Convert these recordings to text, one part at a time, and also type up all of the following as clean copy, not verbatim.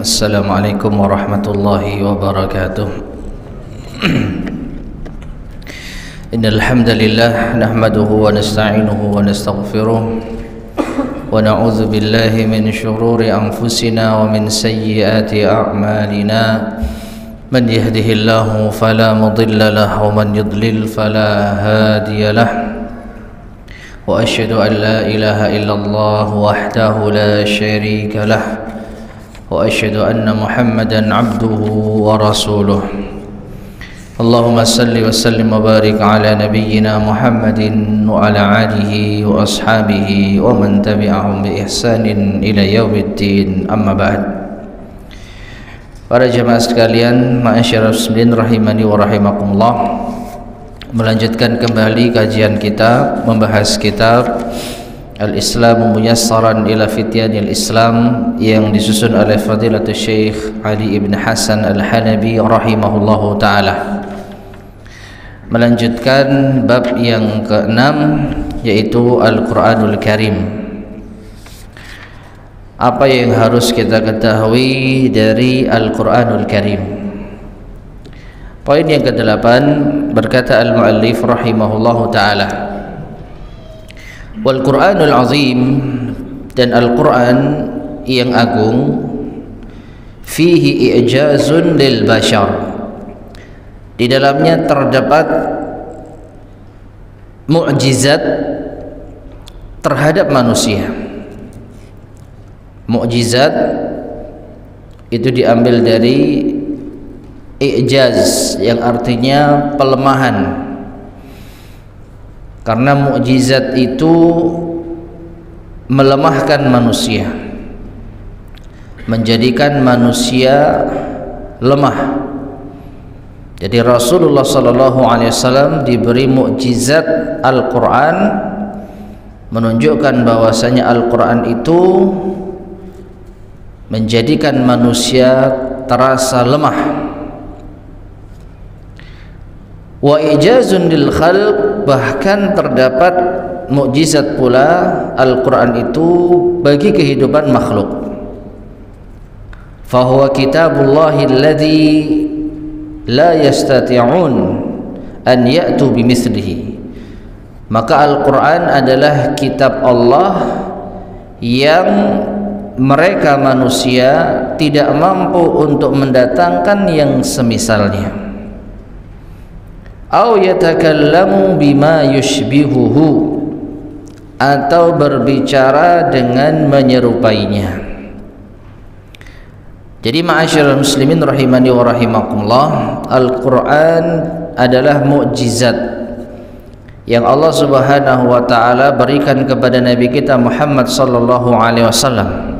Assalamualaikum warahmatullahi wabarakatuh. Innal hamdalillah nahmaduhu wa nasta'inuhu wa nastaghfiruh wa na'udzu billahi min shururi anfusina wa min sayyiati a'malina. Man yahdihillahu fala mudilla lahu wa man yudlil fala hadiya lahu. Wa asyhadu an la ilaha illallah wahdahu la syarika lahu wa asyhadu anna Muhammadan abduhu wa rasuluh. Allahumma salli wa sallim wa barik ala nabiyyina Muhammadin wa ala alihi wa ashabihi wa man tabi'ahum bi ihsanin ila yaumiddin, amma ba'd. Para jemaah sekalian, ma'asyiral muslimin rahimani wa rahimakumullah, melanjutkan kembali kajian kita membahas kitab Al-Islamu Muyassaran ila Fityanil Islam yang disusun oleh Fadilatul Syekh Ali ibn Hasan Al-Halabi rahimahullahu ta'ala. Melanjutkan bab yang ke-6, yaitu Al-Quranul Karim. Apa yang harus kita ketahui dari Al-Quranul Karim? Poin yang ke-8, berkata al-muallif rahimahullahu ta'ala, wal Qur'anul azim, dan Al-Quran yang agung, fihi i'jazun lil bashar, di dalamnya terdapat mukjizat terhadap manusia. Mukjizat itu diambil dari i'jaz, yang artinya pelemahan. Karena mukjizat itu melemahkan manusia, menjadikan manusia lemah. Jadi Rasulullah SAW diberi mukjizat Al-Quran, menunjukkan bahwasanya Al-Quran itu menjadikan manusia terasa lemah. Wa ijazun lil khalq, bahkan terdapat mukjizat pula Al-Quran itu bagi kehidupan makhluk. Fahuwa kitabullahi alladhi la yastati'un an ya'tu bimithlihi, maka Al-Quran adalah kitab Allah yang mereka manusia tidak mampu untuk mendatangkan yang semisalnya. Au yatakallamu bima yushbihuhu, atau berbicara dengan menyerupainya. Jadi ma'asyiral muslimin rahimani wa rahimakumullah, Al-Quran adalah mukjizat yang Allah Subhanahu wa ta'ala berikan kepada Nabi kita Muhammad sallallahu alaihi wasallam.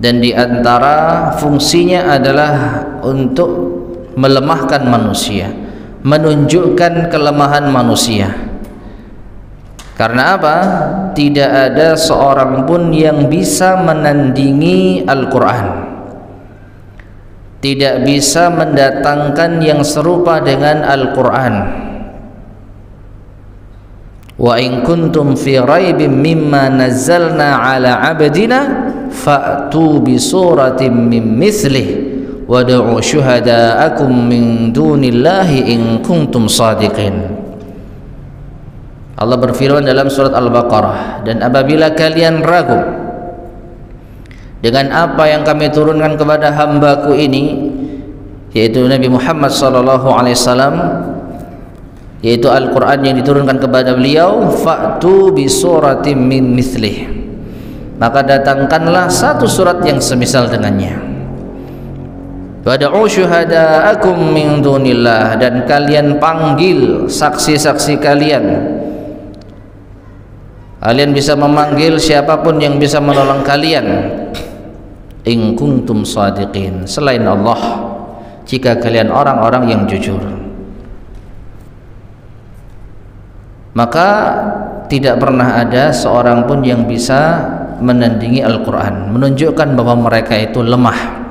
Dan di antara fungsinya adalah untuk melemahkan manusia, menunjukkan kelemahan manusia. Karena apa? Tidak ada seorang pun yang bisa menandingi Al-Quran, tidak bisa mendatangkan yang serupa dengan Al-Quran. Wa in kuntum fi raibin mimma nazzalna ala abdina fa'tu bi suratin min mithlih wad'u syuhada'akum min dunillahi in kuntum shadiqin. Allah berfirman dalam surat Al-Baqarah, dan apabila kalian ragu dengan apa yang kami turunkan kepada hambaku ini, yaitu Nabi Muhammad SAW, yaitu Al-Quran yang diturunkan kepada beliau, fa'tu bi suratin min mithlih, maka datangkanlah satu surat yang semisal dengannya. Wad'u syuhada'akum min dunillah, dan kalian panggil saksi-saksi kalian. Kalian bisa memanggil siapapun yang bisa menolong kalian, in kuntum shadiqin, selain Allah, jika kalian orang-orang yang jujur. Maka tidak pernah ada seorang pun yang bisa menandingi Al-Quran, menunjukkan bahwa mereka itu lemah.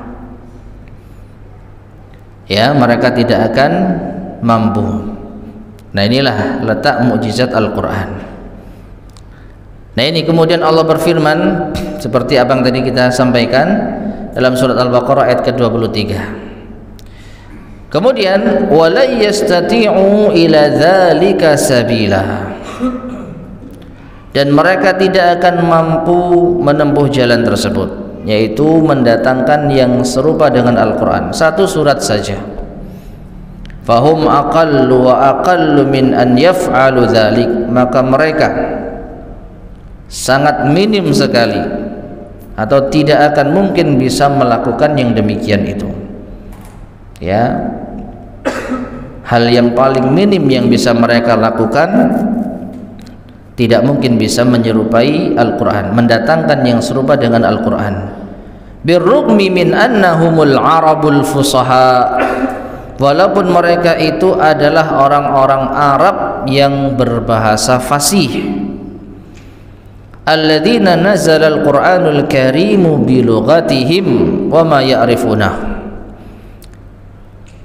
Ya, mereka tidak akan mampu. Nah, inilah letak mukjizat Al-Quran. Nah, ini kemudian Allah berfirman seperti apa yang tadi kita sampaikan dalam surat Al-Baqarah ayat ke-23. Kemudian wala yastati'u ila dzalika sabila, dan mereka tidak akan mampu menempuh jalan tersebut, yaitu mendatangkan yang serupa dengan Al-Quran, satu surat saja. Fahum aqallu wa aqallu min an yaf'alu dzalik, maka mereka sangat minim sekali atau tidak akan mungkin bisa melakukan yang demikian itu. Ya, hal yang paling minim yang bisa mereka lakukan tidak mungkin bisa menyerupai Al-Quran, mendatangkan yang serupa dengan Al-Quran. Birrugmi min annahumul arabul fusaha, walaupun mereka itu adalah orang-orang Arab yang berbahasa fasih. Alladzina nazala al-Qur'anul karimu bilughatihim wa ma ya'rifunah,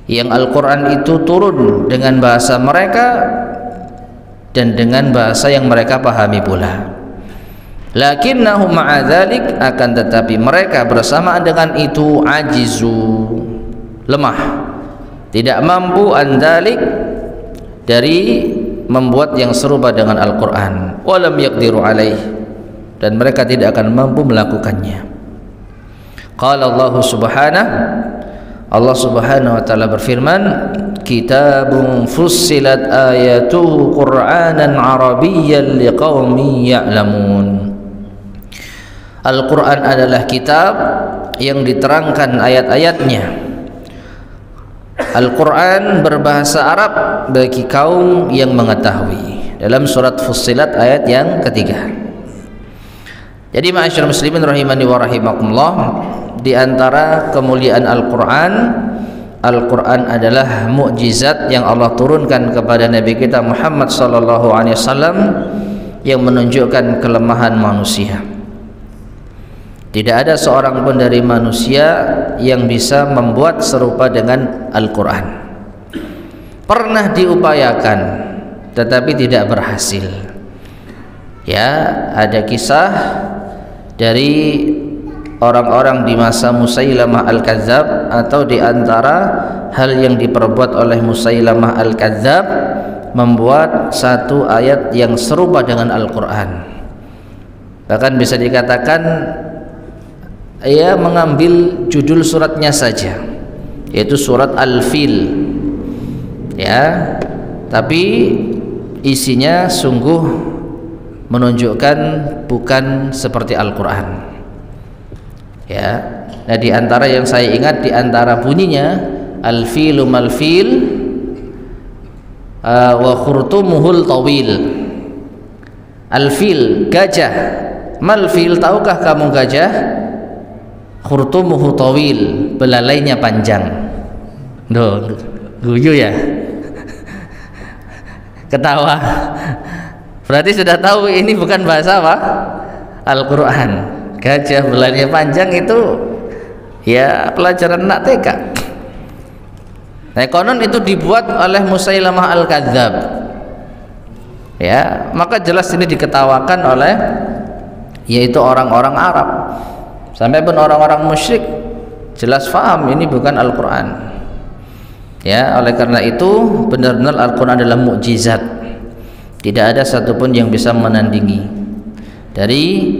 yang Al-Quran itu turun dengan bahasa mereka dan dengan bahasa yang mereka pahami pula. Lakinnahum ma'a dzalik, akan tetapi mereka bersamaan dengan itu ajizu, lemah, tidak mampu andalik dari membuat yang serupa dengan Al-Quran. Walam yaqdiru alaih, dan mereka tidak akan mampu melakukannya. Qala Allah subhanahu, Allah subhanahu wa ta'ala berfirman, kitabun fussilat ayatuhu qur'anan arabiyyan liqaumin ya'lamun. Al-Quran adalah kitab yang diterangkan ayat-ayatnya. Al-Quran berbahasa Arab bagi kaum yang mengetahui, dalam surat Fussilat ayat yang ketiga. Jadi ma'asyiral muslimin rahimani wa rahimakumullah, di antara kemuliaan Al-Quran, Al-Quran adalah mukjizat yang Allah turunkan kepada Nabi kita Muhammad sallallahu alaihi wasallam yang menunjukkan kelemahan manusia. Tidak ada seorang pun dari manusia yang bisa membuat serupa dengan Al-Quran. Pernah diupayakan tetapi tidak berhasil. Ya, ada kisah dari orang-orang di masa Musailamah Al-Kadzab, atau di antara hal yang diperbuat oleh Musailamah Al-Kadzab membuat satu ayat yang serupa dengan Al-Quran. Bahkan bisa dikatakan ia mengambil judul suratnya saja, yaitu surat Al-Fil, ya, tapi isinya sungguh menunjukkan bukan seperti Al-Quran. Ya, nah di antara yang saya ingat, di antara bunyinya al-filu mal-fil wa khurtumuhul tawil. Al-fil, gajah. Mal-fil, tahukah kamu gajah? Khurtumuhu tawil, belalainya panjang. Duh, guyu ya. Ketawa. Berarti sudah tahu ini bukan bahasa apa? Al-Quran. Gajah belalainya panjang itu ya pelajaran anak TK. Nah, konon itu dibuat oleh Musailamah Al-Kadzab. Ya, maka jelas ini diketawakan oleh yaitu orang-orang Arab. Sampai pun orang-orang musyrik jelas faham ini bukan Al-Quran. Ya, oleh karena itu benar-benar Al-Quran adalah mukjizat. Tidak ada satupun yang bisa menandingi dari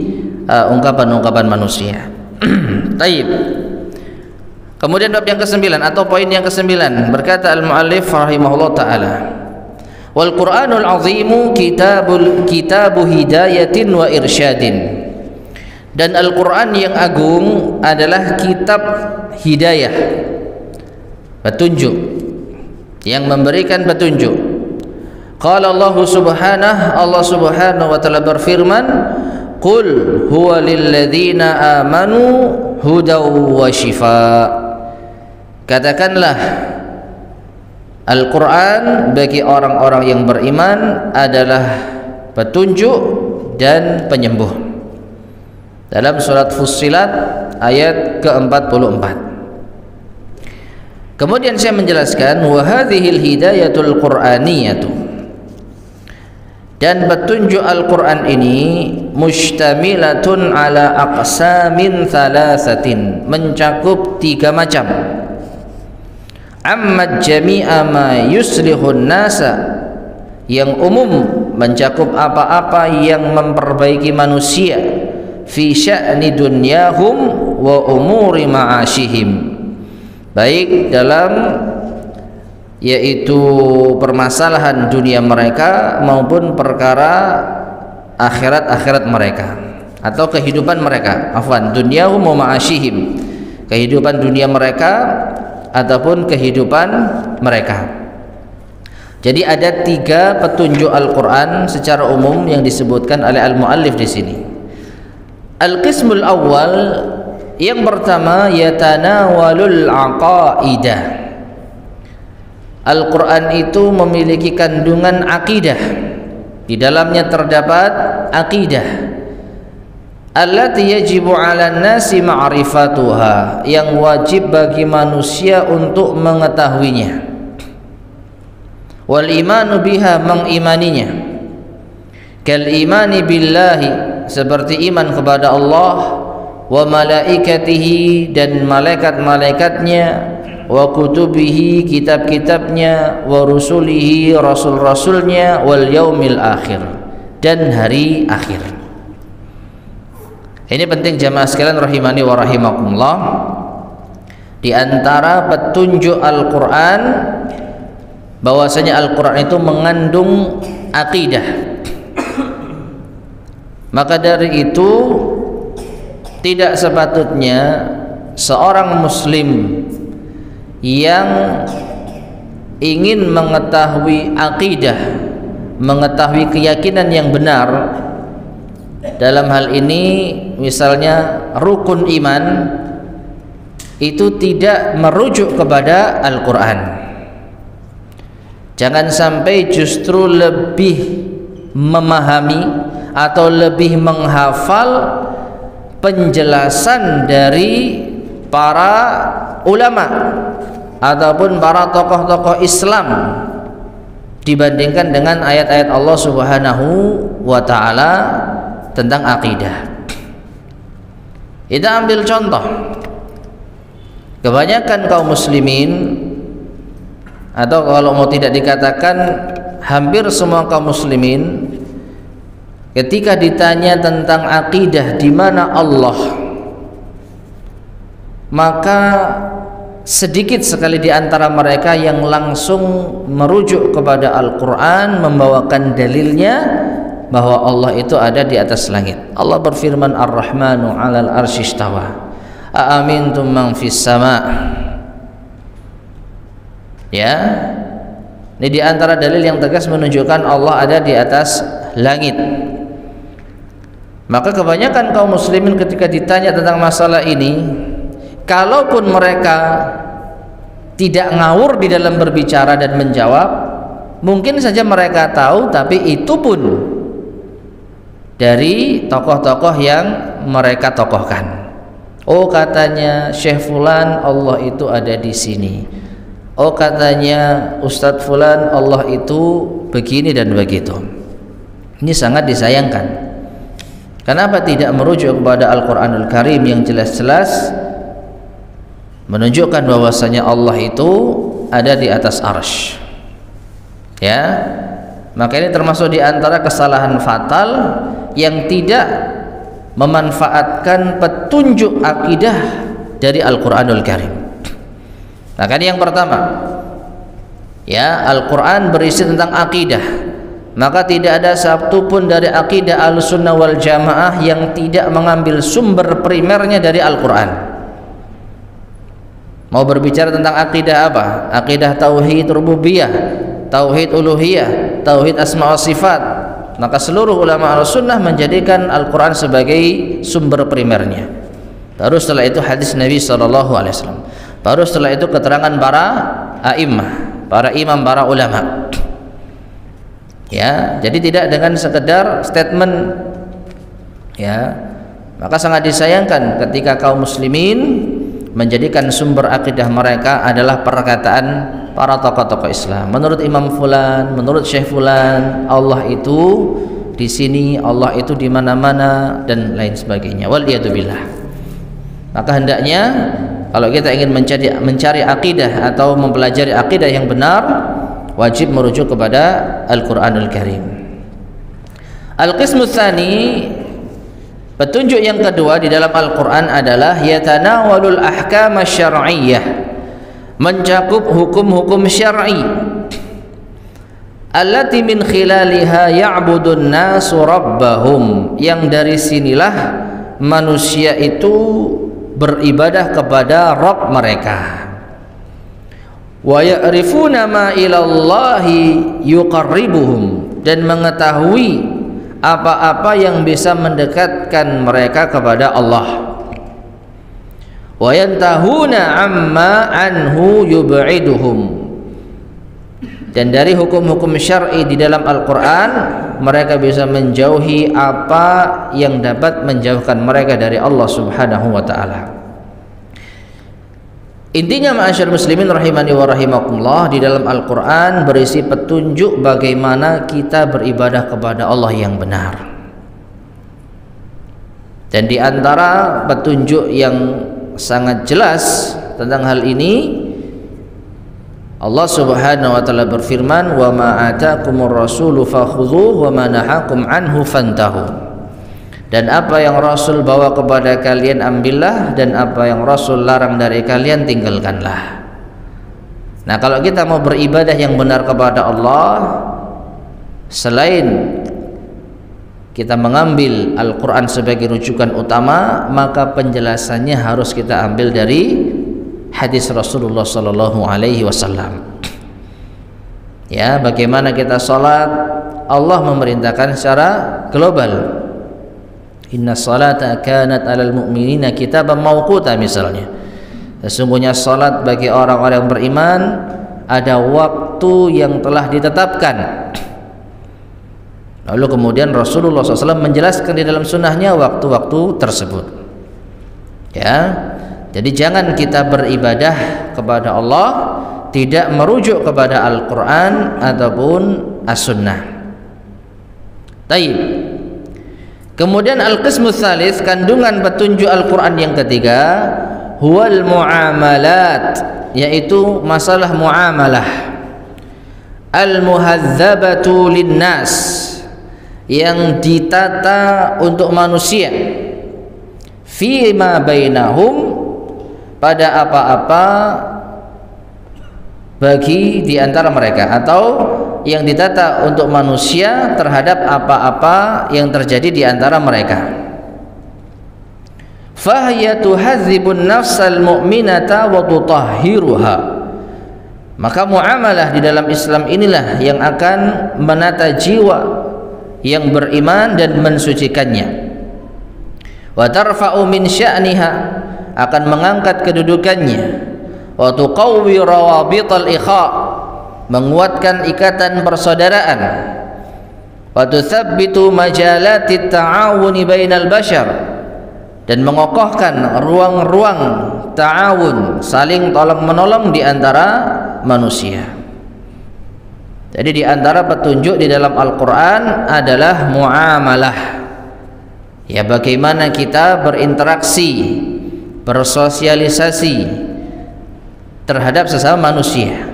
ungkapan-ungkapan manusia. Taib. Kemudian bab yang ke-9 atau poin yang ke-9, berkata al-muallif rahimahullah taala, wal Qur'anul azimu kitabu hidayatin wa irsyadin. Dan Al-Quran yang agung adalah kitab hidayah, petunjuk, yang memberikan petunjuk. Qala Allah subhanahu, Allah subhanahu wa ta'ala berfirman, qul huwa lilladzina amanu hudaw wa shifa. Katakanlah, Al-Quran bagi orang-orang yang beriman adalah petunjuk dan penyembuh. Dalam surat Fussilat ayat ke-44. Kemudian saya menjelaskan wa hadhil hidayatul qur'aniyatu, dan petunjuk Al-Quran ini mushtamilatun ala aqsamin thalathatin, mencakup 3 macam. Amma jami'a ma yuslihun nasa, yang umum mencakup apa-apa yang memperbaiki manusia, fi sya'ni dunyahum wa umuri ma'ashihim, baik dalam yaitu permasalahan dunia mereka maupun perkara akhirat mereka atau kehidupan mereka. Afwan, dunyahum wa ma'ashihim, kehidupan dunia mereka ataupun kehidupan mereka. Jadi ada 3 petunjuk Al-Quran secara umum yang disebutkan oleh al-muallif di sini. Al-qismul awal, yang pertama, yatanawalul aqaidah. Al-Quran itu memiliki kandungan akidah, di dalamnya terdapat akidah. Allati yajibu 'alan nasi ma'rifatuha, yang wajib bagi manusia untuk mengetahuinya. Wal imanu biha, mengimaninya. Kal imani billahi, seperti iman kepada Allah, wa malaikatihi, dan malaikat-malaikatnya, wa kutubihi, kitab-kitabnya, wa rusulihi, rasul-rasulnya, wal yaumil akhir, dan hari akhir. Ini penting jamaah sekalian rahimani wa rahimakumullah. Di antara petunjuk Al-Quran bahwasanya Al-Quran itu mengandung akidah. Maka dari itu tidak sepatutnya seorang muslim yang ingin mengetahui akidah, mengetahui keyakinan yang benar, dalam hal ini misalnya rukun iman, itu tidak merujuk kepada Al-Quran. Jangan sampai justru lebih memahami atau lebih menghafal penjelasan dari para ulama ataupun para tokoh-tokoh Islam dibandingkan dengan ayat-ayat Allah Subhanahu wa ta'ala tentang akidah. Kita ambil contoh, kebanyakan kaum muslimin, atau kalau mau tidak dikatakan hampir semua kaum muslimin, ketika ditanya tentang akidah di mana Allah, maka sedikit sekali di antara mereka yang langsung merujuk kepada Al-Quran, membawakan dalilnya bahwa Allah itu ada di atas langit. Allah berfirman, Ar-Rahmanu 'alal arsy istawa, a'amintum man fis sama'. Ya, ini di antara dalil yang tegas menunjukkan Allah ada di atas langit. Maka kebanyakan kaum muslimin ketika ditanya tentang masalah ini, kalaupun mereka tidak ngawur di dalam berbicara dan menjawab, mungkin saja mereka tahu, tapi itu pun dari tokoh-tokoh yang mereka tokohkan. Oh, katanya Syekh Fulan Allah itu ada di sini. Oh, katanya Ustadz Fulan Allah itu begini dan begitu. Ini sangat disayangkan. Kenapa tidak merujuk kepada Al-Quranul Karim yang jelas-jelas menunjukkan bahwasanya Allah itu ada di atas arsy? Ya, maka ini termasuk di antara kesalahan fatal yang tidak memanfaatkan petunjuk akidah dari Al-Quranul Karim. Nah, kan yang pertama, ya, Al-Quran berisi tentang akidah, maka tidak ada satu pun dari akidah Ahlussunnah wal Jamaah yang tidak mengambil sumber primernya dari Al-Quran. Mau berbicara tentang akidah apa? Akidah tauhid rububiyah, tauhid uluhiyah, tauhid asma wa sifat, maka seluruh ulama Ahlussunnah menjadikan Al-Quran sebagai sumber primernya. Baru setelah itu hadis Nabi SAW. Baru setelah itu keterangan para a'immah, para imam, para ulama. Ya, jadi tidak dengan sekedar statement. Ya, maka sangat disayangkan ketika kaum muslimin menjadikan sumber akidah mereka adalah perkataan para tokoh-tokoh Islam. Menurut Imam Fulan, menurut Syekh Fulan, Allah itu di sini, Allah itu di mana-mana, dan lain sebagainya. Waliyadzubillah. Maka hendaknya kalau kita ingin mencari akidah atau mempelajari akidah yang benar, wajib merujuk kepada Al-Qur'anul Karim. Al-qismu tsani, petunjuk yang kedua di dalam Al-Qur'an adalah yatanawalul ahkam asy-syar'iyyah, mencakup hukum-hukum syar'i, allati min khilaliha ya'budun nasu rabbahum, yang dari sinilah manusia itu beribadah kepada Rabb mereka. Wa ya'rifuna ma ilallahi yuqarribuhum, dan mengetahui apa-apa yang bisa mendekatkan mereka kepada Allah. Wa yantahuna amma anhu yub'iduhum, dan dari hukum-hukum syar'i di dalam Al-Qur'an mereka bisa menjauhi apa yang dapat menjauhkan mereka dari Allah Subhanahu wa taala. Intinya ma'asyar muslimin rahimani wa rahimakumullah, di dalam Al-Qur'an berisi petunjuk bagaimana kita beribadah kepada Allah yang benar. Dan di antara petunjuk yang sangat jelas tentang hal ini, Allah Subhanahu wa taala berfirman, "Wa ma ataakumur rasulu fakhudhuhu wa ma nahakum anhu fantahu." Dan apa yang Rasul bawa kepada kalian ambillah, dan apa yang Rasul larang dari kalian tinggalkanlah. Nah, kalau kita mau beribadah yang benar kepada Allah, selain kita mengambil Al-Qur'an sebagai rujukan utama, maka penjelasannya harus kita ambil dari hadis Rasulullah sallallahu alaihi wasallam. Ya, bagaimana kita salat, Allah memerintahkan secara global. Inna salata kanat 'alal mu'minina kitaban mawquta, misalnya. Sesungguhnya salat bagi orang-orang yang beriman ada waktu yang telah ditetapkan. Lalu kemudian Rasulullah SAW menjelaskan di dalam sunnahnya waktu-waktu tersebut. Ya, jadi jangan kita beribadah kepada Allah tidak merujuk kepada Al-Quran ataupun As-Sunnah. Taib. Kemudian al-qismu tsalits, kandungan petunjuk Al-Quran yang ketiga, huwal muamalat, yaitu masalah muamalah. Al-muhadzabatu linnas, yang ditata untuk manusia. Fima bainahum, pada apa-apa bagi di antara mereka, atau yang ditata untuk manusia terhadap apa-apa yang terjadi di antara mereka. Fahiya tuhadzibun nafsal mu'minata wa tutahhiruha, maka muamalah di dalam Islam inilah yang akan menata jiwa yang beriman dan mensucikannya. Wa tarfa'u min sya'niha, akan mengangkat kedudukannya. Wa tuqawwi rawabital ikha, menguatkan ikatan persaudaraan. Wa tuthabbitu majalatit ta'awuni bainal bashar, dan mengokohkan ruang-ruang ta'awun, saling tolong-menolong di antara manusia. Jadi di antara petunjuk di dalam Al-Quran adalah muamalah, ya, bagaimana kita berinteraksi, bersosialisasi terhadap sesama manusia.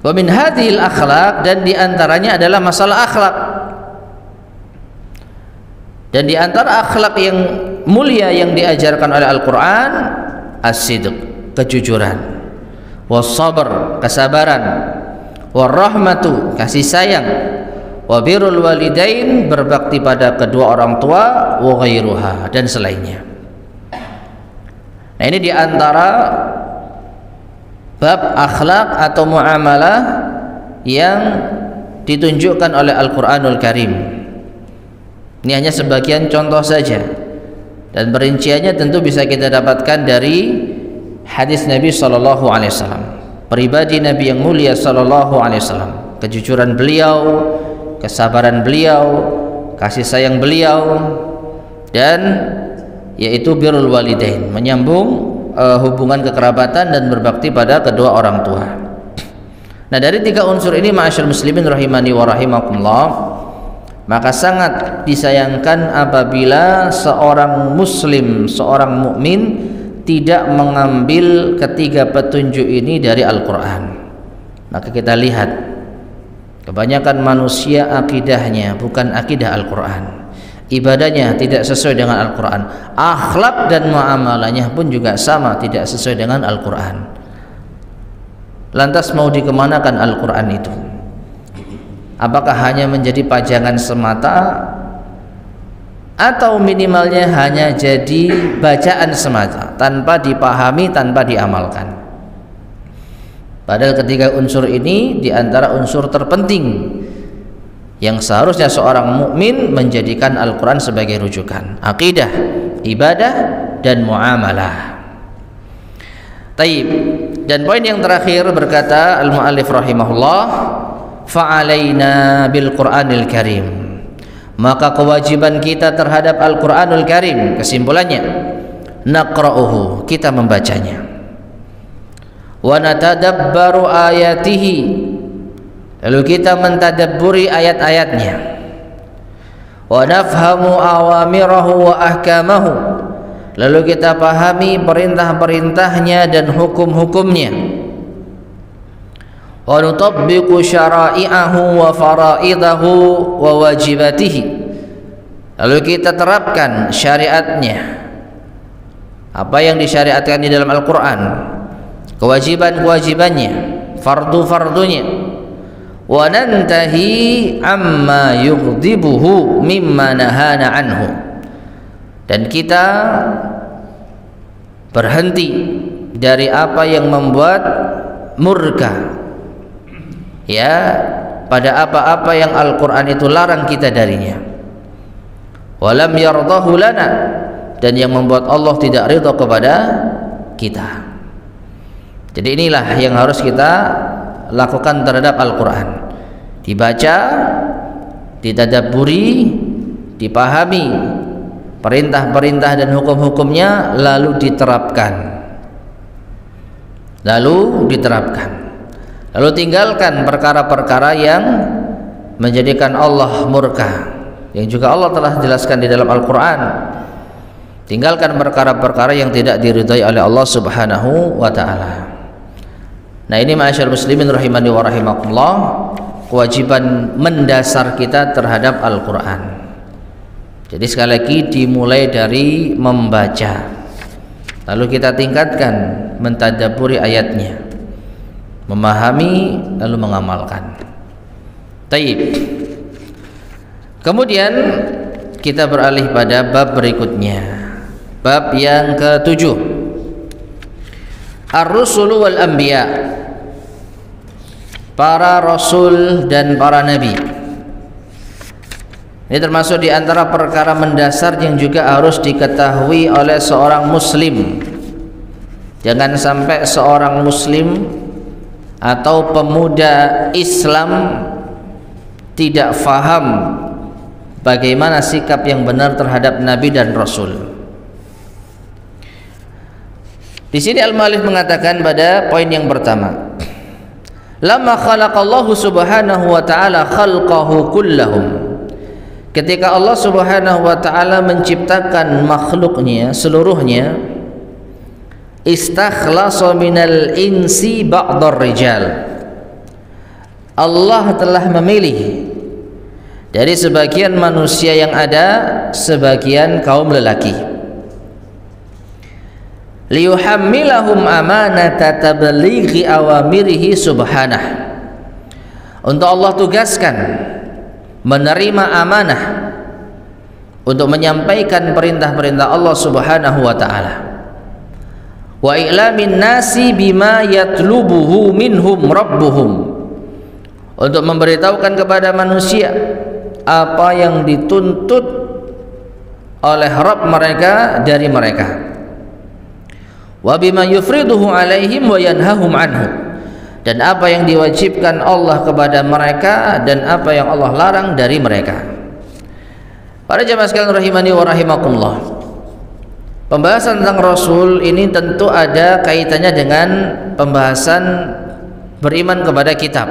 Wa min hadhil akhlaq, dan di antaranya adalah masalah akhlak. Dan di antara akhlak yang mulia yang diajarkan oleh Al-Quran, as-sidq, kejujuran, was-sabr, kesabaran, war-rahmatu, kasih sayang, wa birrul walidain, berbakti pada kedua orang tua, wa ghairuha, dan selainnya. Nah, ini di antara bab akhlak atau muamalah yang ditunjukkan oleh Al-Quranul Karim. Ini hanya sebagian contoh saja, dan perinciannya tentu bisa kita dapatkan dari hadis Nabi SAW, pribadi Nabi yang mulia SAW, kejujuran beliau, kesabaran beliau, kasih sayang beliau, dan yaitu birrul walidain, menyambung hubungan kekerabatan dan berbakti pada kedua orang tua. Nah, dari tiga unsur ini ma'asyar muslimin rahimani wa rahimakumullah, Maka sangat disayangkan apabila seorang muslim, seorang mukmin tidak mengambil ketiga petunjuk ini dari Al-Quran. Maka kita lihat, kebanyakan manusia akidahnya bukan akidah Al-Quran, ibadahnya tidak sesuai dengan Al-Quran, akhlak dan muamalahnya pun juga sama, tidak sesuai dengan Al-Quran. Lantas mau dikemanakan Al-Quran itu? Apakah hanya menjadi pajangan semata, atau minimalnya hanya jadi bacaan semata tanpa dipahami, tanpa diamalkan? Padahal ketiga unsur ini diantara unsur terpenting yang seharusnya seorang mukmin menjadikan Al-Quran sebagai rujukan: akidah, ibadah, dan muamalah. Taib. Dan poin yang terakhir berkata al-muallif rahimahullah, fa'alaina bil Qur'anil Karim. Maka kewajiban kita terhadap Al-Qur'anul Karim, kesimpulannya, naqra'uhu, kita membacanya, wa natadabbaru ayatihi, lalu kita mentadabburi ayat-ayatnya, wa nafhamu awamirahu wa ahkamahu, lalu kita pahami perintah-perintahnya dan hukum-hukumnya, wa nutabbiqu syara'i'ahu wa fara'idahu wa wajibatihi, lalu kita terapkan syariatnya, apa yang disyariatkan di dalam Al-Quran, kewajiban-kewajibannya, fardu-fardunya, wa nantahi amma yughdibuhu mimma nahana anhu, dan kita berhenti dari apa yang membuat murka, ya, pada apa-apa yang Al-Quran itu larang kita darinya. Walam yardahu lana, dan yang membuat Allah tidak ridha kepada kita. Jadi inilah yang harus kita lakukan terhadap Al-Quran: dibaca, ditadabburi, dipahami perintah-perintah dan hukum-hukumnya, lalu diterapkan, lalu tinggalkan perkara-perkara yang menjadikan Allah murka, yang juga Allah telah jelaskan di dalam Al-Quran. Tinggalkan perkara-perkara yang tidak diridhai oleh Allah Subhanahu wa ta'ala. Nah, ini ma'asyar muslimin rahimani wa rahimakumullah, kewajiban mendasar kita terhadap Al-Quran. Jadi sekali lagi dimulai dari membaca, lalu kita tingkatkan mentadabburi ayatnya, memahami, lalu mengamalkan. Taib. Kemudian kita beralih pada bab berikutnya, bab yang ke-7, Ar-Rusulu wal Anbiya, para rasul dan para nabi. Ini termasuk di antara perkara mendasar yang juga harus diketahui oleh seorang muslim. Jangan sampai seorang muslim atau pemuda Islam tidak faham bagaimana sikap yang benar terhadap nabi dan rasul. Di sini al-muallif mengatakan pada poin yang pertama, lamma khalaqallahu subhanahu wa ta'ala khalqahu kullahum, ketika Allah Subhanahu wa ta'ala menciptakan makhluknya seluruhnya, istakhlasa minal insi ba'dar rijal, Allah telah memilih dari sebagian manusia yang ada sebagian kaum lelaki, liyuhammilahum amanata tablighi awamirihi subhanah, untuk Allah tugaskan menerima amanah untuk menyampaikan perintah-perintah Allah Subhanahu wa ta'ala, wa i'lamin nasi bima yatlubuhu minhum rabbuhum, untuk memberitahukan kepada manusia apa yang dituntut oleh Rabb mereka dari mereka, wa bima yufriduhu alaihim wa yanhahum anhu, dan apa yang diwajibkan Allah kepada mereka dan apa yang Allah larang dari mereka. Para jamaah sekalian rahimani wa rahimakumullah, pembahasan tentang Rasul ini tentu ada kaitannya dengan pembahasan beriman kepada kitab.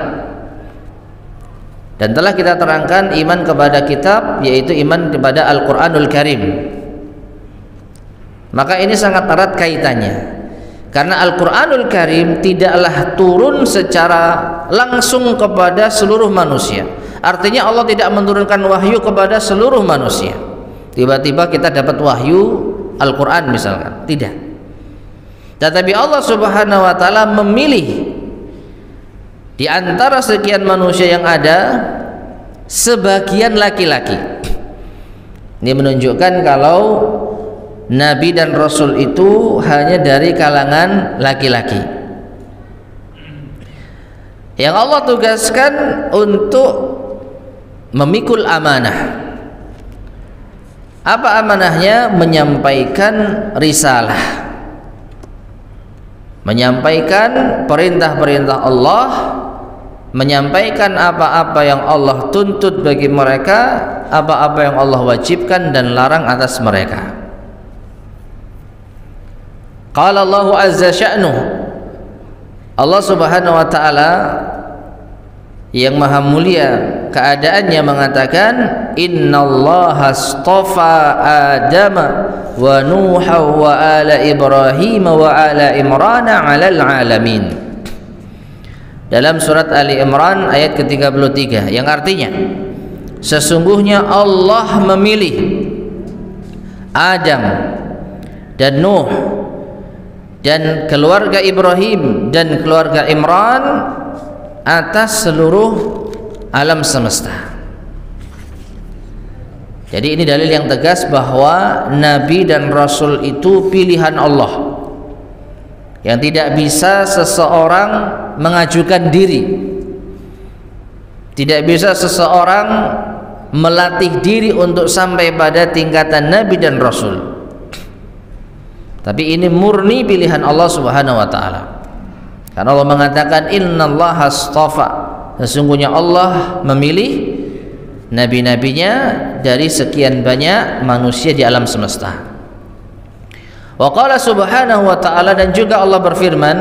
Dan telah kita terangkan iman kepada kitab yaitu iman kepada Al-Qur'anul Karim. Maka ini sangat erat kaitannya, karena Al-Qur'anul Karim tidaklah turun secara langsung kepada seluruh manusia. Artinya Allah tidak menurunkan wahyu kepada seluruh manusia. Tiba-tiba kita dapat wahyu Al-Quran misalkan, tidak. Tetapi Allah Subhanahu wa ta'ala memilih di antara sekian manusia yang ada sebagian laki-laki. Ini menunjukkan kalau Nabi dan Rasul itu hanya dari kalangan laki-laki yang Allah tugaskan untuk memikul amanah. Apa amanahnya? Menyampaikan risalah, menyampaikan perintah-perintah Allah, menyampaikan apa-apa yang Allah tuntut bagi mereka, apa-apa yang Allah wajibkan dan larang atas mereka. Qala Allahu azza sya'nuh, Allah Subhanahu wa ta'ala yang maha mulia keadaannya mengatakan, innallaha astafa Adama wa Nuha wa ala Ibrahim wa ala Imran 'alal alamin. Dalam surat Ali Imran ayat ke-33, yang artinya sesungguhnya Allah memilih Adam dan Nuh dan keluarga Ibrahim dan keluarga Imran atas seluruh alam semesta. Jadi ini dalil yang tegas bahwa Nabi dan Rasul itu pilihan Allah, yang tidak bisa seseorang mengajukan diri, tidak bisa seseorang melatih diri untuk sampai pada tingkatan Nabi dan Rasul. Tapi ini murni pilihan Allah Subhanahu wa ta'ala. Karena Allah mengatakan innallaha astafa, sesungguhnya Allah memilih nabi-nabinya dari sekian banyak manusia di alam semesta. Wa qala subhanahu wa ta'ala, dan juga Allah berfirman,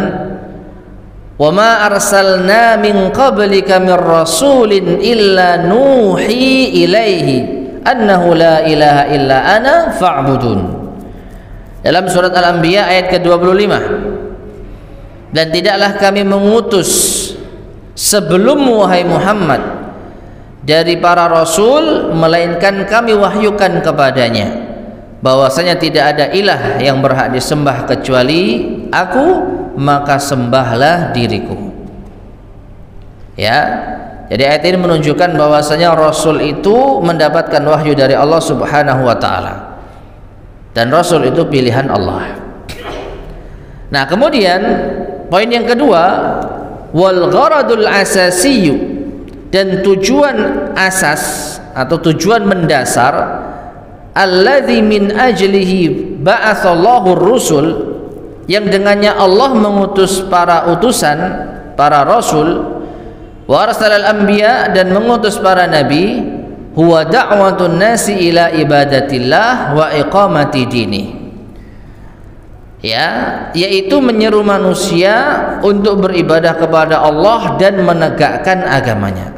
wa ma arsalna min qablika min rasulin illa nuhi ilaihi annahu la ilaha illa ana fa'budun. Dalam surat Al-Anbiya ayat ke-25, dan tidaklah kami mengutus sebelummu wahai Muhammad dari para rasul melainkan kami wahyukan kepadanya bahwasanya tidak ada ilah yang berhak disembah kecuali aku, maka sembahlah diriku. Ya, jadi ayat ini menunjukkan bahwasanya rasul itu mendapatkan wahyu dari Allah Subhanahu wa ta'ala, dan rasul itu pilihan Allah. Nah, kemudian poin yang kedua, wal gharadul asasiyyu, dan tujuan asas atau tujuan mendasar, alladzi min ajlihi ba'atsallahu rusul, yang dengannya Allah mengutus para utusan, para rasul, wa arsalal anbiya, dan mengutus para nabi, huwa da'watun nasi ila ibadatillah wa iqamati dini, ya, yaitu menyeru manusia untuk beribadah kepada Allah dan menegakkan agamanya.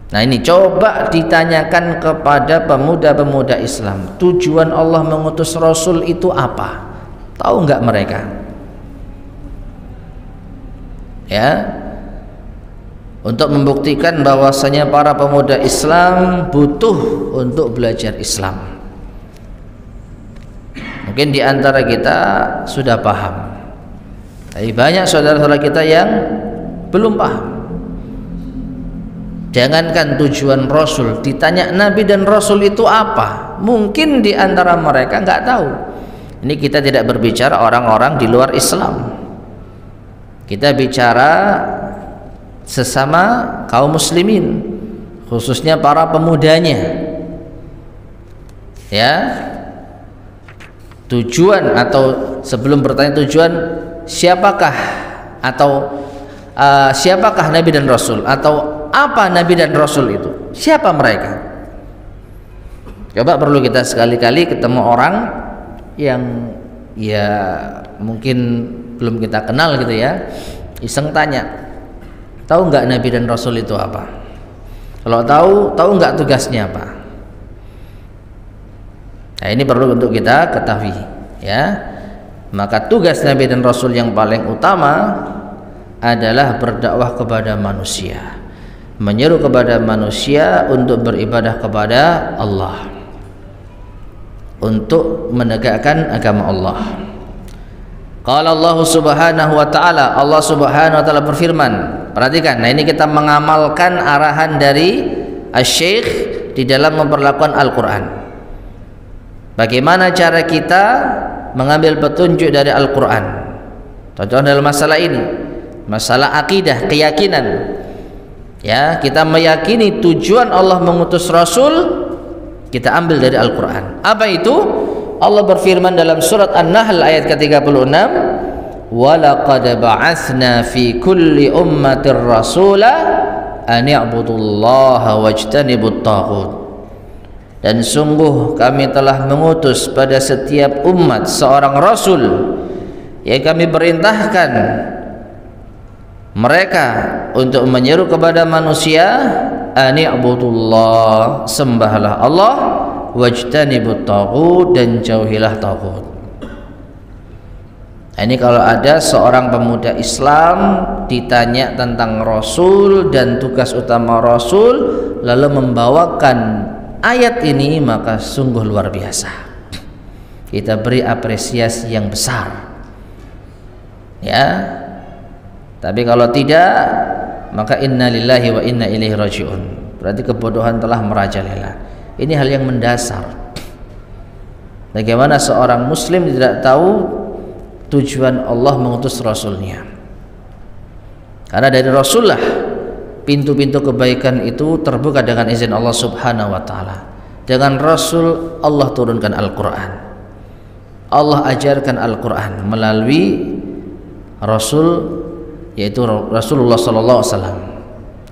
Nah, ini coba ditanyakan kepada pemuda-pemuda Islam, tujuan Allah mengutus Rasul itu apa? Tahu nggak mereka? Ya, untuk membuktikan bahwasanya para pemuda Islam butuh untuk belajar Islam. Mungkin di antara kita sudah paham, tapi banyak saudara-saudara kita yang belum paham. Jangankan tujuan Rasul, ditanya Nabi dan Rasul itu apa, mungkin di antara mereka nggak tahu. Ini kita tidak berbicara orang-orang di luar Islam, kita bicara sesama kaum muslimin, khususnya para pemudanya. Ya, tujuan, atau sebelum bertanya tujuan siapakah atau siapakah Nabi dan Rasul, atau apa Nabi dan Rasul itu, siapa mereka? Coba perlu kita sekali-kali ketemu orang yang ya mungkin belum kita kenal gitu ya, iseng tanya, tahu nggak Nabi dan Rasul itu apa? Kalau tahu nggak tugasnya apa? Nah, ini perlu untuk kita ketahui, ya. Maka tugas Nabi dan Rasul yang paling utama adalah berdakwah kepada manusia, menyeru kepada manusia untuk beribadah kepada Allah, untuk menegakkan agama Allah. Qala Allah Subhanahu wa taala, Allah Subhanahu wa taala berfirman. Perhatikan, nah ini kita mengamalkan arahan dari Asy-Syaikh di dalam memperlakukan Al-Qur'an. Bagaimana cara kita mengambil petunjuk dari Al-Qur'an? Contoh dalam masalah ini, masalah akidah, keyakinan. Ya, kita meyakini tujuan Allah mengutus Rasul, kita ambil dari Al-Qur'an. Apa itu? Allah berfirman dalam surat An-Nahl ayat ke-36, "Wa laqad ba'atsna fi kulli ummatir rasula an i'budullaha wajtanibut taghut." Dan sungguh kami telah mengutus pada setiap umat seorang rasul yang kami perintahkan mereka untuk menyeru kepada manusia, an i'budullah, sembahlah Allah, wajtanibut taghut, dan jauhilah taghut. Nah, ini kalau ada seorang pemuda Islam ditanya tentang Rasul dan tugas utama Rasul, lalu membawakan ayat ini, maka sungguh luar biasa. Kita beri apresiasi yang besar, ya. Tapi kalau tidak, maka inna lillahi wa inna ilaihi raji'un. Berarti kebodohan telah merajalela. Ini hal yang mendasar. Bagaimana seorang muslim tidak tahu tujuan Allah mengutus Rasulnya? Karena dari Rasulullah pintu-pintu kebaikan itu terbuka dengan izin Allah Subhanahu wa taala. Dengan Rasul Allah turunkan Al-Qur'an. Allah ajarkan Al-Qur'an melalui Rasul, yaitu Rasulullah sallallahu alaihi wasallam,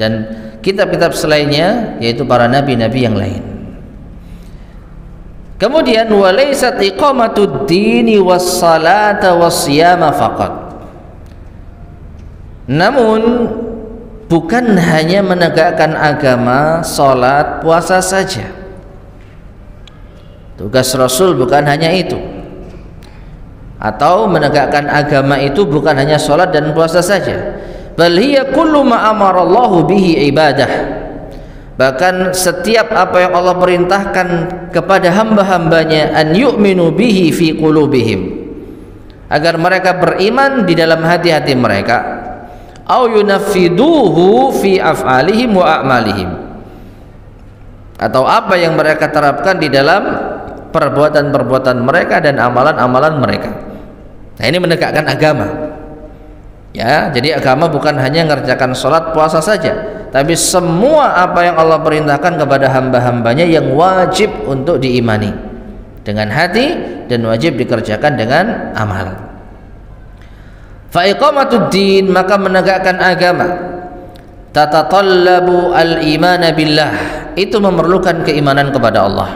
dan kitab-kitab selainnya, yaitu para nabi-nabi yang lain. Kemudian walaysat iqamatud dini was salata was siyama faqat. Namun bukan hanya menegakkan agama, salat, puasa saja. Tugas Rasul bukan hanya itu. Atau menegakkan agama itu bukan hanya salat dan puasa saja. Bal hiya kullu ma amarallahu bihi ibadah. Bahkan setiap apa yang Allah perintahkan kepada hamba-hambanya, an yu'minu bihi fi qulubihim, agar mereka beriman di dalam hati-hati mereka, au yunaffiduhu fi af'alihim wa a'malihim, atau apa yang mereka terapkan di dalam perbuatan-perbuatan mereka dan amalan-amalan mereka. Nah, ini menegakkan agama. Ya, jadi agama bukan hanya mengerjakan sholat puasa saja, tapi semua apa yang Allah perintahkan kepada hamba-hambanya yang wajib untuk diimani dengan hati dan wajib dikerjakan dengan amal. Fa iqamatud din, maka menegakkan agama, tatatallabu al-imana billah, itu memerlukan keimanan kepada Allah,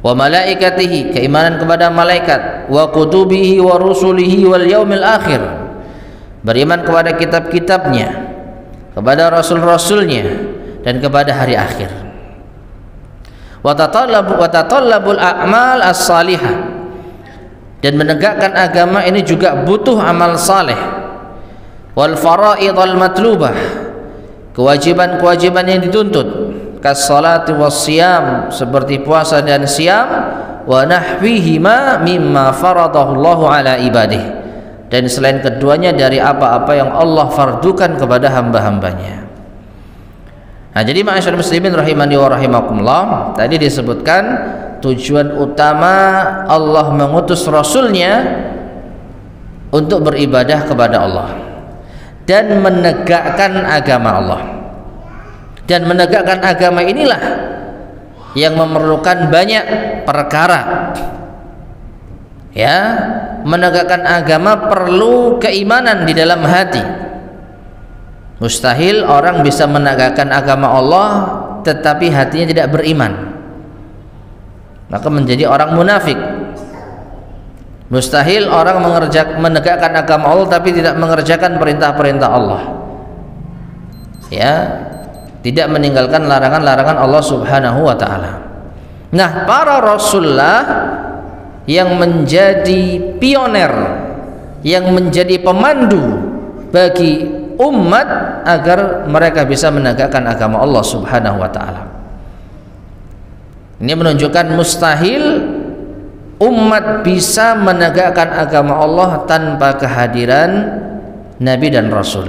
wa malaikatihi, keimanan kepada malaikat, wa kutubihi wa rusulihi wal yaumil akhir, beriman kepada kitab-kitabnya, kepada rasul-rasulnya, dan kepada hari akhir. Wa tatallabul a'mal as-salihah, dan menegakkan agama ini juga butuh amal saleh, wal faraid al matlubah, kewajiban-kewajiban yang dituntut, kas-salati was-siyam, seperti puasa dan siam, wa nahwihima mimma faradahullahu ala ibadih, dan selain keduanya dari apa-apa yang Allah fardukan kepada hamba-hambanya. Nah, jadi ma'asyiral muslimin rahimani wa rahimakumullah, tadi disebutkan tujuan utama Allah mengutus Rasulnya untuk beribadah kepada Allah dan menegakkan agama Allah. Dan menegakkan agama inilah yang memerlukan banyak perkara. Ya, menegakkan agama perlu keimanan di dalam hati. Mustahil orang bisa menegakkan agama Allah tetapi hatinya tidak beriman, maka menjadi orang munafik. Mustahil orang menegakkan agama Allah tapi tidak mengerjakan perintah-perintah Allah. Ya, tidak meninggalkan larangan-larangan Allah Subhanahu wa taala. Nah, para rasulullah yang menjadi pioner, yang menjadi pemandu bagi umat agar mereka bisa menegakkan agama Allah Subhanahu wa taala. Ini menunjukkan mustahil umat bisa menegakkan agama Allah tanpa kehadiran nabi dan rasul.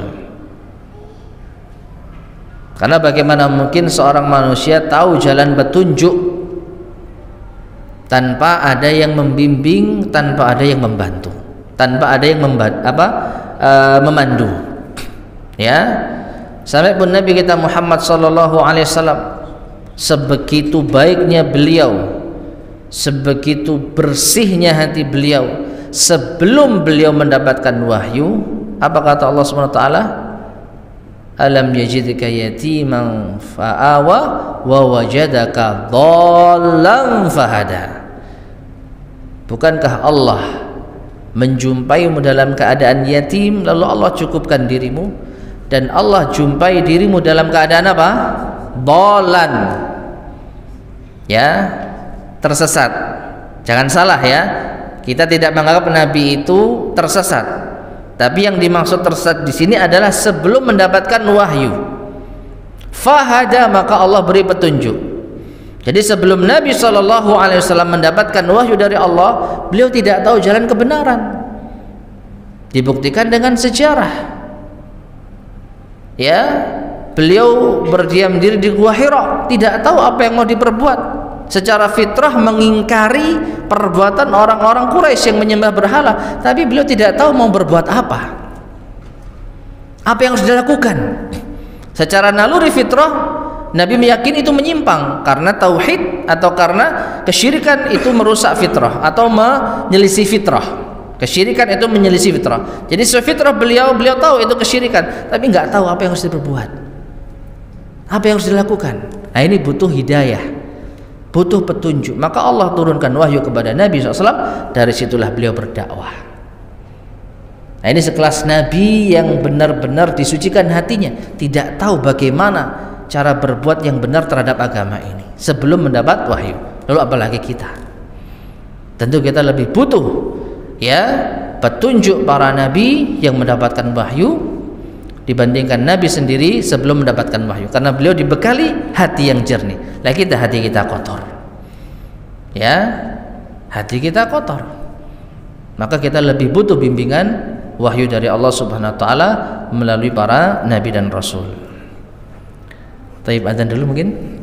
Karena bagaimana mungkin seorang manusia tahu jalan petunjuk tanpa ada yang membimbing, tanpa ada yang membantu, tanpa ada yang memandu. Ya, sampai pun Nabi kita Muhammad sallallahu alaihi wasallam, sebegitu baiknya beliau, sebegitu bersihnya hati beliau, sebelum beliau mendapatkan wahyu, apa kata Allah Subhanahu wa taala? Alam yajidka yatiman fa'awa wa wajadaka dhallan fahada. Bukankah Allah menjumpaimu dalam keadaan yatim, lalu Allah cukupkan dirimu, dan Allah jumpai dirimu dalam keadaan apa? Dhallan, ya, tersesat. Jangan salah ya, kita tidak menganggap Nabi itu tersesat. Tapi yang dimaksud tersesat di sini adalah sebelum mendapatkan wahyu. Fahada, maka Allah beri petunjuk. Jadi sebelum Nabi SAW mendapatkan wahyu dari Allah, beliau tidak tahu jalan kebenaran. Dibuktikan dengan sejarah. Ya, beliau berdiam diri di Gua Hira, tidak tahu apa yang mau diperbuat. Secara fitrah mengingkari perbuatan orang-orang Quraisy yang menyembah berhala, tapi beliau tidak tahu mau berbuat apa yang harus dilakukan. Secara naluri fitrah Nabi meyakini itu menyimpang karena tauhid atau karena kesyirikan itu merusak fitrah atau menyelisih fitrah. Kesyirikan itu menyelisih fitrah. Jadi sefitrah beliau tahu itu kesyirikan, tapi nggak tahu apa yang harus diperbuat, apa yang harus dilakukan. Nah, ini butuh hidayah, butuh petunjuk. Maka Allah turunkan wahyu kepada Nabi SAW. Dari situlah beliau berdakwah. Nah, ini sekelas Nabi yang benar-benar disucikan hatinya, tidak tahu bagaimana cara berbuat yang benar terhadap agama ini sebelum mendapat wahyu. Lalu apalagi kita? Tentu kita lebih butuh ya petunjuk para nabi yang mendapatkan wahyu dibandingkan Nabi sendiri sebelum mendapatkan wahyu, karena beliau dibekali hati yang jernih. Lah kita, hati kita kotor, ya, hati kita kotor, maka kita lebih butuh bimbingan wahyu dari Allah Subhanahu wa taala melalui para nabi dan rasul. Taib, adzan dulu mungkin.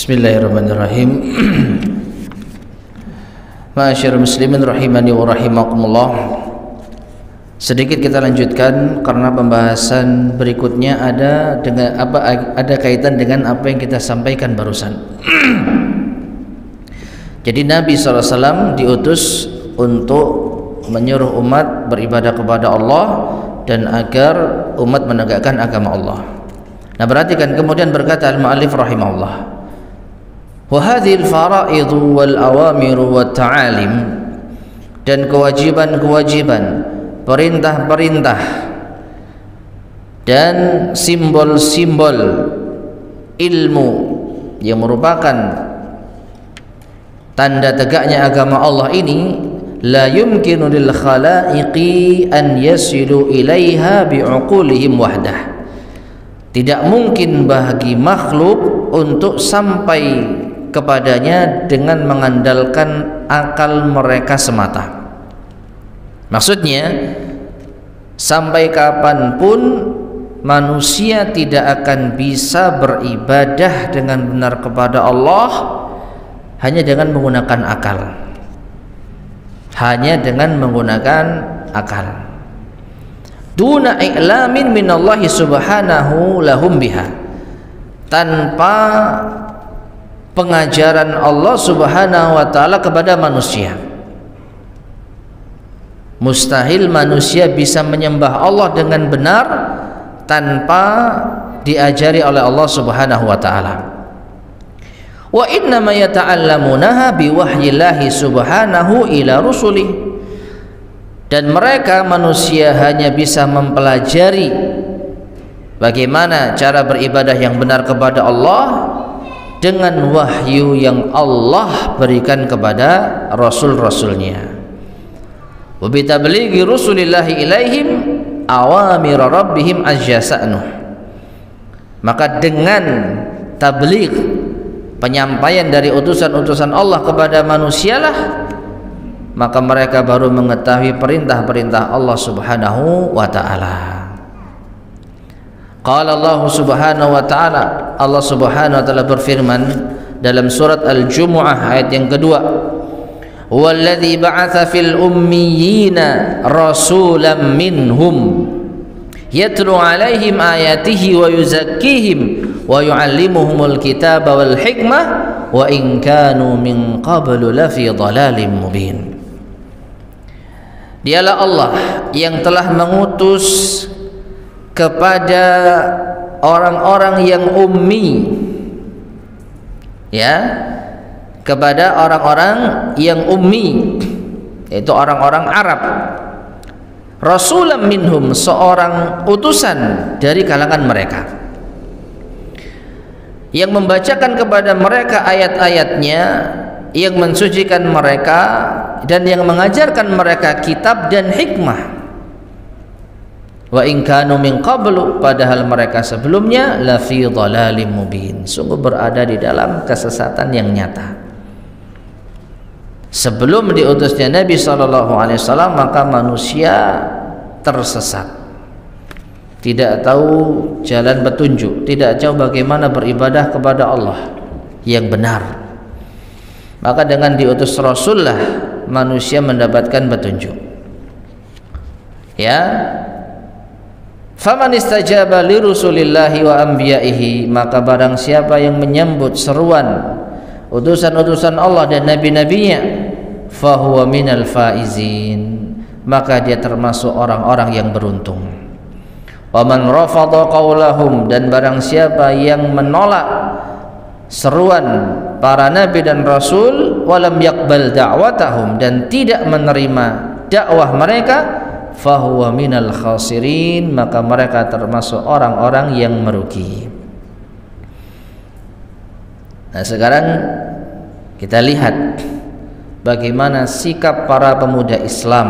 Bismillahirrahmanirrahim. Ma'asyiral muslimin rahimani wa rahimakumullah. Sedikit kita lanjutkan karena pembahasan berikutnya ada kaitan dengan apa yang kita sampaikan barusan. Jadi Nabi SAW diutus untuk menyuruh umat beribadah kepada Allah dan agar umat menegakkan agama Allah. Nah, perhatikan kemudian berkata al-mu'allif rahimahullah, wa hadhil faraidu wal awamiru wat ta'alim, dan kewajiban-kewajiban, perintah-perintah dan simbol-simbol ilmu yang merupakan tanda tegaknya agama Allah ini, la yumkinu lil khalaiqi an yasilu ilaiha bi'uqulihim wahdah. Tidak mungkin bagi makhluk untuk sampai kepadanya dengan mengandalkan akal mereka semata. Maksudnya, sampai kapanpun manusia tidak akan bisa beribadah dengan benar kepada Allah hanya dengan menggunakan akal. Hanya dengan menggunakan akal. Duna i'lamin minallahi subhanahu lahum biha. Tanpa pengajaran Allah subhanahu wa ta'ala kepada manusia. Mustahil manusia bisa menyembah Allah dengan benar tanpa diajari oleh Allah subhanahu wa ta'ala. Wa innama yata'allamunaha biwahyillahi subhanahu ila rusulih. Dan mereka manusia hanya bisa mempelajari bagaimana cara beribadah yang benar kepada Allah dengan wahyu yang Allah berikan kepada rasul-rasulnya. Wa bi tablighi rusulillahi ilaihim awamir rabbihim ajza'nuh. Maka dengan tabligh, penyampaian dari utusan-utusan Allah kepada manusialah, maka mereka baru mengetahui perintah-perintah Allah subhanahu wa ta'ala. Qala Allah subhanahu wa ta'ala, Allah subhanahu wa ta'ala berfirman dalam surat Al-Jumu'ah ayat yang kedua, walladzi ba'atha fil ummiyina rasulan minhum yatlu alaihim ayatihi wa yuzakkihim wa yu'allimuhumul kitaba wal hikmah wa in kanu min qablu lafi dhalalin mubin. Dialah Allah yang telah mengutus kepada orang-orang yang ummi, ya, kepada orang-orang yang ummi, yaitu orang-orang Arab, rasulan minhum, seorang utusan dari kalangan mereka, yang membacakan kepada mereka ayat-ayatnya, yang mensucikan mereka dan yang mengajarkan mereka kitab dan hikmah. Wa in kanu min qablu, padahal mereka sebelumnya la fi dhalalim mubin, sungguh berada di dalam kesesatan yang nyata. Sebelum diutusnya Nabi SAW, maka manusia tersesat, tidak tahu jalan petunjuk, tidak tahu bagaimana beribadah kepada Allah yang benar. Maka dengan diutus Rasulullah, manusia mendapatkan petunjuk. Ya, faman istajaba li rusulillahi wa anbiya'ihi, maka barang siapa yang menyambut seruan utusan-utusan Allah dan nabi-nabinya, fahuwa minal faizin, maka dia termasuk orang-orang yang beruntung. Wa man rafadha qaulahum, dan barang siapa yang menolak seruan para nabi dan rasul, walam yaqbal da'watahum, dan tidak menerima dakwah mereka, fahuwa minal khasirin, maka mereka termasuk orang-orang yang merugi. Nah, sekarang kita lihat bagaimana sikap para pemuda Islam,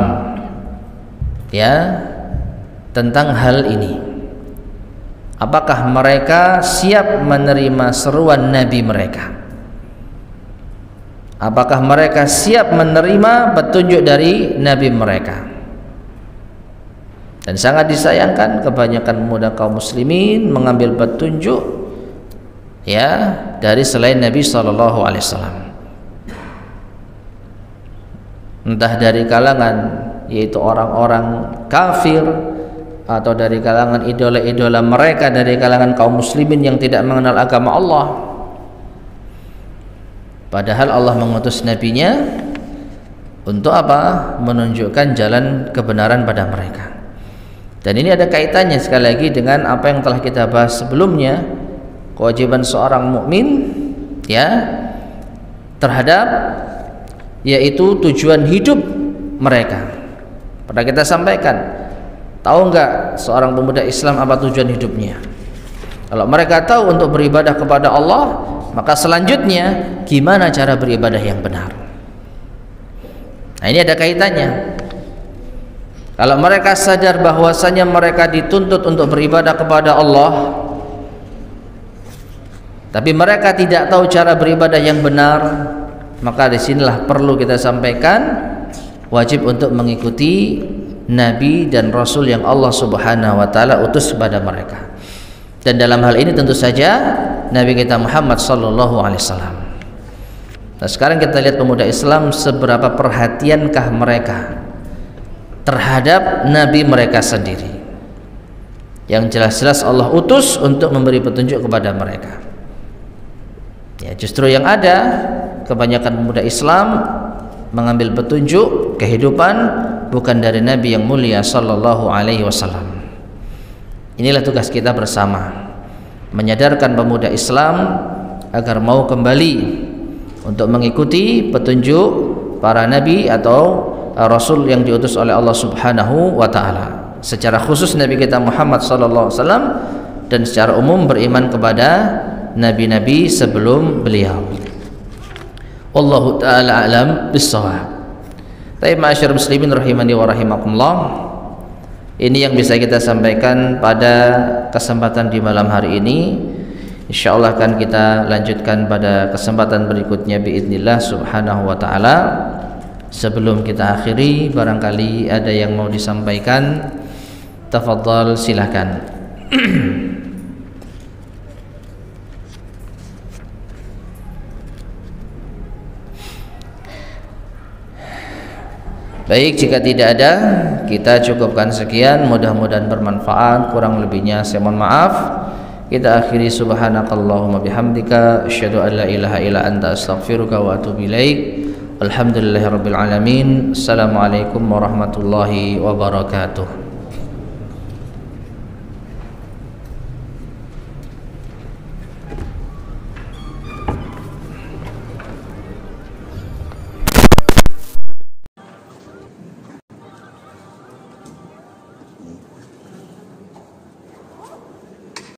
ya, tentang hal ini. Apakah mereka siap menerima seruan nabi mereka? Apakah mereka siap menerima petunjuk dari nabi mereka? Dan sangat disayangkan kebanyakan pemuda kaum muslimin mengambil petunjuk ya dari selain Nabi sallallahu alaihi wasallam. Entah dari kalangan yaitu orang-orang kafir atau dari kalangan idola-idola mereka, dari kalangan kaum muslimin yang tidak mengenal agama Allah. Padahal Allah mengutus nabinya untuk apa? Menunjukkan jalan kebenaran pada mereka. Dan ini ada kaitannya sekali lagi dengan apa yang telah kita bahas sebelumnya, kewajiban seorang mukmin ya terhadap yaitu tujuan hidup mereka. Pernah kita sampaikan, tahu enggak seorang pemuda Islam apa tujuan hidupnya? Kalau mereka tahu untuk beribadah kepada Allah, maka selanjutnya gimana cara beribadah yang benar? Nah, ini ada kaitannya. Kalau mereka sadar bahwasanya mereka dituntut untuk beribadah kepada Allah, tapi mereka tidak tahu cara beribadah yang benar, maka disinilah perlu kita sampaikan wajib untuk mengikuti Nabi dan Rasul yang Allah Subhanahu wa Ta'ala utus kepada mereka. Dan dalam hal ini tentu saja Nabi kita Muhammad sallallahu alaihi wasallam. Nah, sekarang kita lihat pemuda Islam seberapa perhatiankah mereka terhadap Nabi mereka sendiri yang jelas-jelas Allah utus untuk memberi petunjuk kepada mereka. Ya, justru yang ada kebanyakan pemuda Islam mengambil petunjuk kehidupan bukan dari Nabi yang mulia sallallahu alaihi wasallam. Inilah tugas kita bersama, menyadarkan pemuda Islam agar mau kembali untuk mengikuti petunjuk para nabi atau Rasul yang diutus oleh Allah Subhanahu wa Ta'ala. Secara khusus Nabi kita Muhammad sallallahu alaihi wasallam, dan secara umum beriman kepada nabi-nabi sebelum beliau. Wallahu ta'ala alam bissawab. Baik, ma'asyiral muslimin rahimani wa rahimakumullah. Ini yang bisa kita sampaikan pada kesempatan di malam hari ini. Insyaallah akan kita lanjutkan pada kesempatan berikutnya biidznillah subhanahu wa ta'ala. Sebelum kita akhiri, barangkali ada yang mau disampaikan, tafadhal silakan. Baik, jika tidak ada, kita cukupkan sekian. Mudah-mudahan bermanfaat. Kurang lebihnya saya mohon maaf. Kita akhiri, subhanakallahumma bihamdika asyhadu an la ilaha illa anta astaghfiruka wa atubu ilaik. Alhamdulillahirabbil alamin. Assalamualaikum warahmatullahi wabarakatuh.